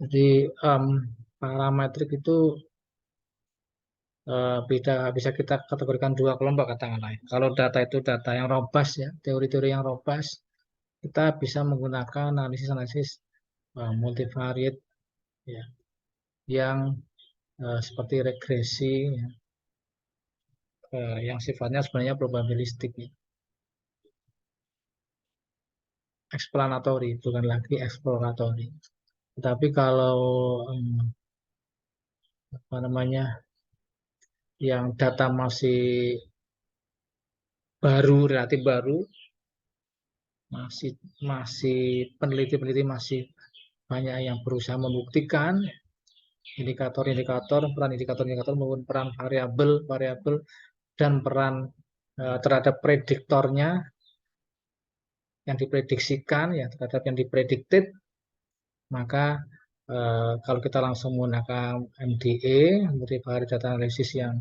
Jadi parametrik itu bisa kita kategorikan dua kelompok katakanlah. Kalau data itu data yang robust ya, teori-teori yang robust, kita bisa menggunakan analisis-analisis multivariate ya, yang seperti regresi ya, yang sifatnya sebenarnya probabilistik ya. Explanatory bukan lagi exploratory. Tetapi kalau apa namanya yang data masih baru, relatif baru, masih masih peneliti-peneliti masih banyak yang berusaha membuktikan indikator-indikator, peran indikator-indikator maupun peran variabel-variabel dan peran terhadap prediktornya yang diprediksikan ya terhadap yang dipredicted, maka kalau kita langsung menggunakan MDA, multivariate data analysis yang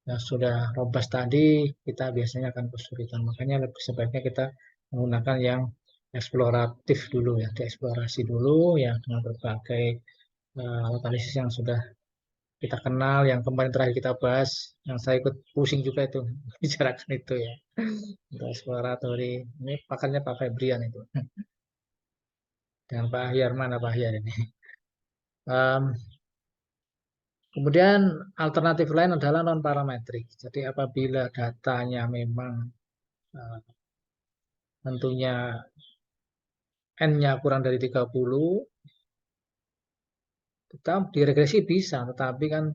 sudah robust tadi, kita biasanya akan kesulitan. Makanya lebih sebaiknya kita menggunakan yang eksploratif dulu ya, dieksplorasi dulu ya dengan berbagai analisis yang sudah kita kenal, yang kemarin terakhir kita bahas, yang saya ikut pusing juga itu bicarakan itu ya. Untuk eksploratori, ini pakarnya Pak Febrian itu. Dengan Pak Ahyar, mana Pak Ahyar ini? Um, Kemudian alternatif lain adalah non parametrik. Jadi apabila datanya memang uh, tentunya N-nya kurang dari 30, tetap diregresi bisa, tetapi kan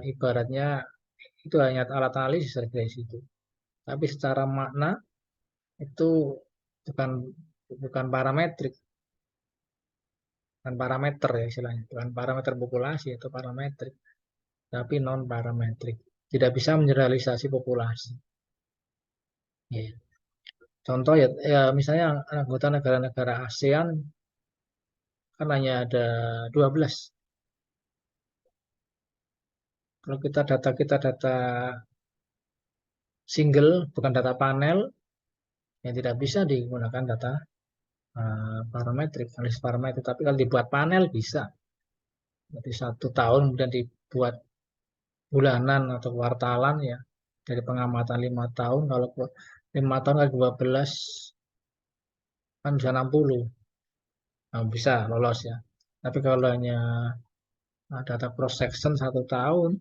ibaratnya itu hanya alat analisis regresi itu. Tapi secara makna itu bukan bukan parametrik, bukan parameter ya istilahnya, bukan parameter populasi atau parametrik, tapi non parametrik. Tidak bisa mengeneralisasi populasi. Ya. Contoh ya, misalnya anggota negara-negara ASEAN kan hanya ada 12. Kalau kita data single, bukan data panel, yang tidak bisa digunakan data parametrik, analisis parametrik. Tapi kalau dibuat panel bisa. Jadi 1 tahun kemudian dibuat bulanan atau kuartalan ya. Dari pengamatan 5 tahun, kalau 5 tahun kali 12 kan bisa 60. Nah, bisa lolos ya. Tapi kalau hanya data cross section 1 tahun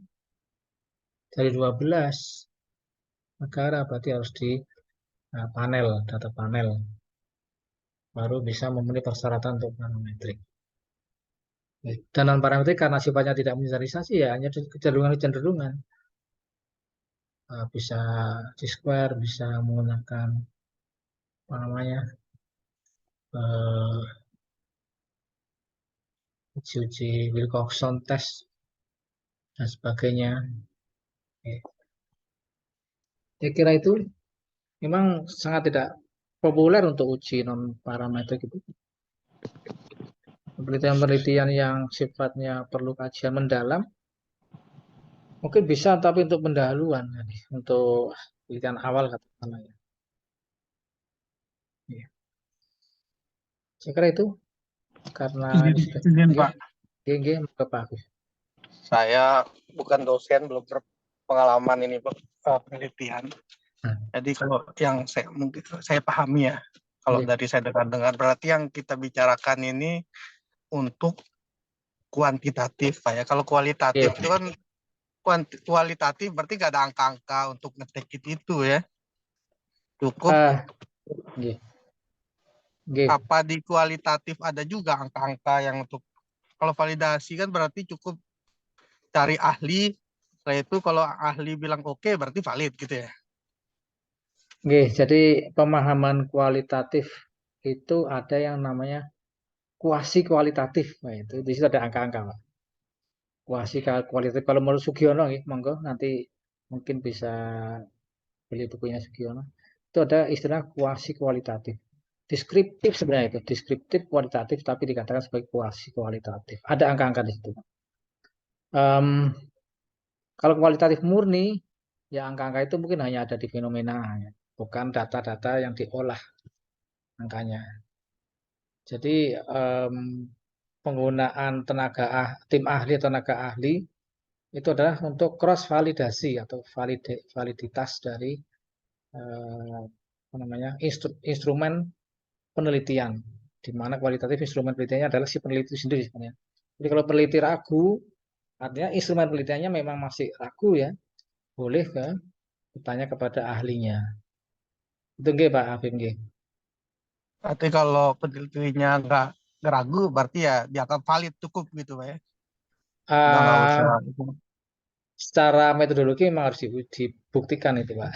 dari 12 negara berarti harus di panel, data panel. Baru bisa memenuhi persyaratan untuk parametrik. Dan non parametrik karena sifatnya tidak menyerisasi ya hanya kecenderungan-kecenderungan. Bisa di square, bisa menggunakan apa namanya eh, uji-uji Wilcoxon test dan sebagainya. Saya kira itu memang sangat tidak populer untuk uji non parametrik itu. Penelitian-penelitian yang sifatnya perlu kajian mendalam mungkin bisa, tapi untuk pendahuluan, untuk penelitian awal katakanlah ya. Ya. Saya kira itu karena ini sudah Izin, Pak. ke Pak Agus. Saya bukan dosen, belum berpengalaman ini penelitian. Jadi kalau yang mungkin saya pahami ya, kalau dari saya dengar berarti yang kita bicarakan ini untuk kuantitatif, Pak ya. Kalau kualitatif itu kan kualitatif berarti nggak ada angka-angka untuk ngetek itu ya. Cukup apa di kualitatif ada juga angka-angka yang untuk kalau validasi kan berarti cukup cari ahli. Setelah itu kalau ahli bilang oke, berarti valid gitu ya. Jadi pemahaman kualitatif itu ada yang namanya kuasi kualitatif. Nah, itu di situ ada angka-angka, Pak. Kuasi kualitatif. Kalau menurut Sugiono, monggo nanti mungkin bisa beli bukunya Sugiono. Itu ada istilah kuasi kualitatif. Deskriptif sebenarnya itu, deskriptif kualitatif, tapi dikatakan sebagai kuasi kualitatif. Ada angka-angka di situ. Kalau kualitatif murni, ya angka-angka itu mungkin hanya ada di fenomena, ya. Bukan data-data yang diolah angkanya. Jadi penggunaan tim ahli atau tenaga ahli itu adalah untuk cross validasi atau validitas dari instrumen penelitian, di mana kualitatif instrumen penelitiannya adalah si peneliti sendiri sebenarnya. Jadi kalau peneliti ragu, artinya instrumen penelitiannya memang masih ragu ya, boleh bertanya kepada ahlinya. Itu nggih Pak Afif nggih. Berarti kalau penelitiannya nggak ragu, berarti ya dianggap valid cukup gitu Pak ya. Udah nggak usah. Secara metodologi memang harus dibuktikan itu Pak.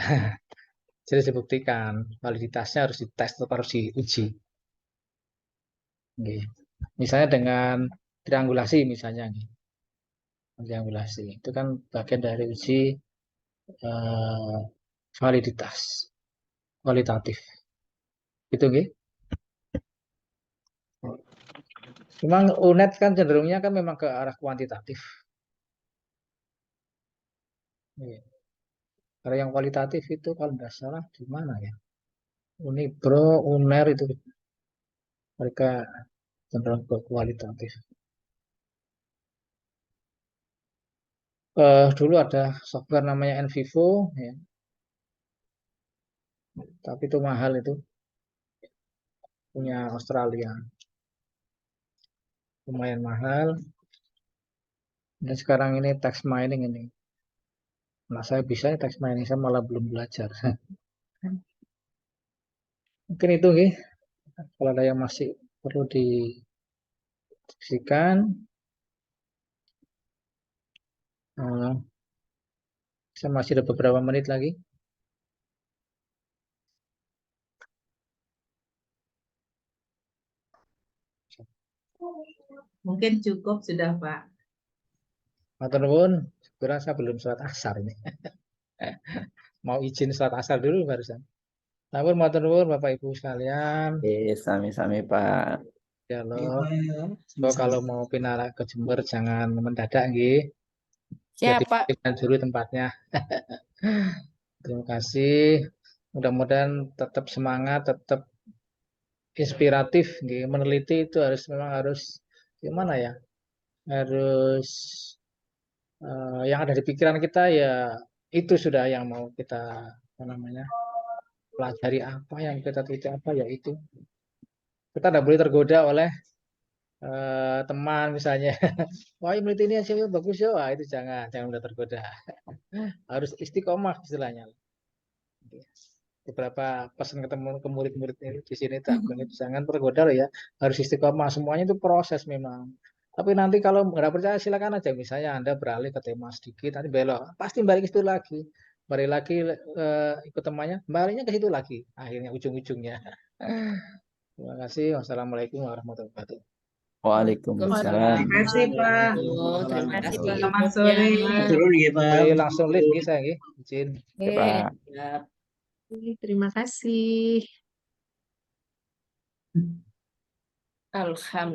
Jadi dibuktikan, validitasnya harus dites atau harus diuji. Nggih. Misalnya dengan triangulasi misalnya. Triangulasi itu kan bagian dari uji validitas kualitatif. Itu nggih. Memang UNED kan cenderungnya kan memang ke arah kuantitatif. Kalau yang kualitatif itu kalau tidak salah di mana ya? Unibro, UNER itu mereka cenderung ke kualitatif. Dulu ada software namanya NVivo, ya. Tapi itu mahal itu, punya Australia, lumayan mahal. Dan sekarang ini text mining ini, nah saya bisa text mining, saya malah belum belajar. Mungkin itu nih, kalau ada yang masih perlu didiskusikan. Saya masih ada beberapa menit lagi. Mungkin cukup sudah Pak. Matur nuwun, kira saya belum sholat asar ini. Mau izin sholat asar dulu barusan. Namun matur nuwun Bapak Ibu sekalian. Sami-sami Pak. Dialog. So kalau mau pindah ke Jember jangan mendadak nggih. Siapa? Jadi dulu tempatnya. Terima kasih. Mudah-mudahan tetap semangat, tetap inspiratif nggih. Meneliti itu memang harus gimana ya? Harus yang ada di pikiran kita ya itu sudah yang mau kita pelajari apa yang kita teliti apa ya itu. Kita tidak boleh tergoda oleh teman misalnya. Wah, meneliti ini hasilnya bagus ya. Wah, itu jangan mudah tergoda. Harus istiqomah istilahnya. Beberapa pesan ketemu ke murid-murid ini di sini jangan tergoda loh ya. Harus istiqomah. Semuanya itu proses memang. Tapi nanti kalau nggak percaya silakan aja. Misalnya Anda beralih ke tema sedikit, nanti belok, pasti balik ke situ lagi. Balik lagi ikut temannya, baliknya ke situ lagi. Akhirnya ujung-ujungnya. Terima kasih. Wassalamualaikum warahmatullahi wabarakatuh. Waalaikumsalam. Terima kasih Pak. Terima kasih. Selamat sore. Langsung lift nih saya izin. Pak. Terima kasih. Alhamdulillah.